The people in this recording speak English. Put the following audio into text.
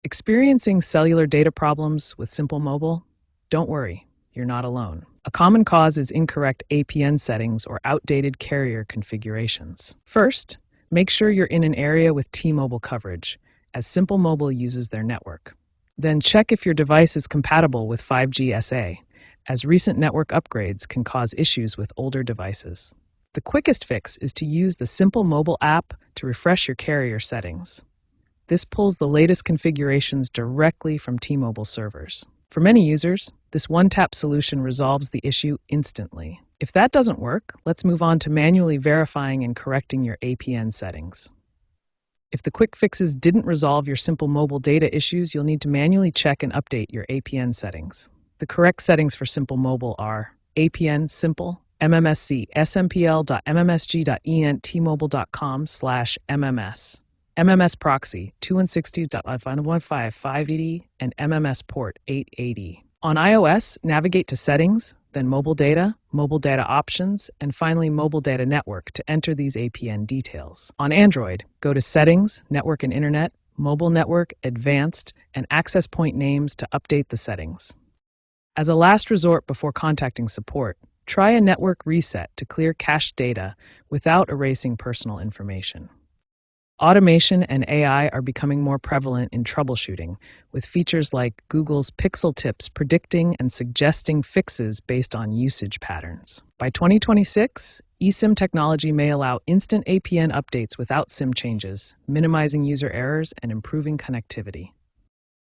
Experiencing cellular data problems with Simple Mobile? Don't worry, you're not alone. A common cause is incorrect APN settings or outdated carrier configurations. First, make sure you're in an area with T-Mobile coverage, as Simple Mobile uses their network. Then check if your device is compatible with 5G SA, as recent network upgrades can cause issues with older devices. The quickest fix is to use the Simple Mobile app to refresh your carrier settings. This pulls the latest configurations directly from T-Mobile servers. For many users, this one-tap solution resolves the issue instantly. If that doesn't work, let's move on to manually verifying and correcting your APN settings. If the quick fixes didn't resolve your Simple Mobile data issues, you'll need to manually check and update your APN settings. The correct settings for Simple Mobile are APN Simple, MMSC, smpl.mmsg.ent, tmobile.com/MMS. MMS proxy 216.1.1.5.580 and MMS port 880. On iOS, navigate to Settings, then Mobile Data Options, and finally Mobile Data Network to enter these APN details. On Android, go to Settings, Network and Internet, Mobile Network, Advanced, and Access Point names to update the settings. As a last resort before contacting support, try a network reset to clear cached data without erasing personal information. Automation and AI are becoming more prevalent in troubleshooting, with features like Google's Pixel Tips predicting and suggesting fixes based on usage patterns. By 2026, eSIM technology may allow instant APN updates without SIM changes, minimizing user errors and improving connectivity.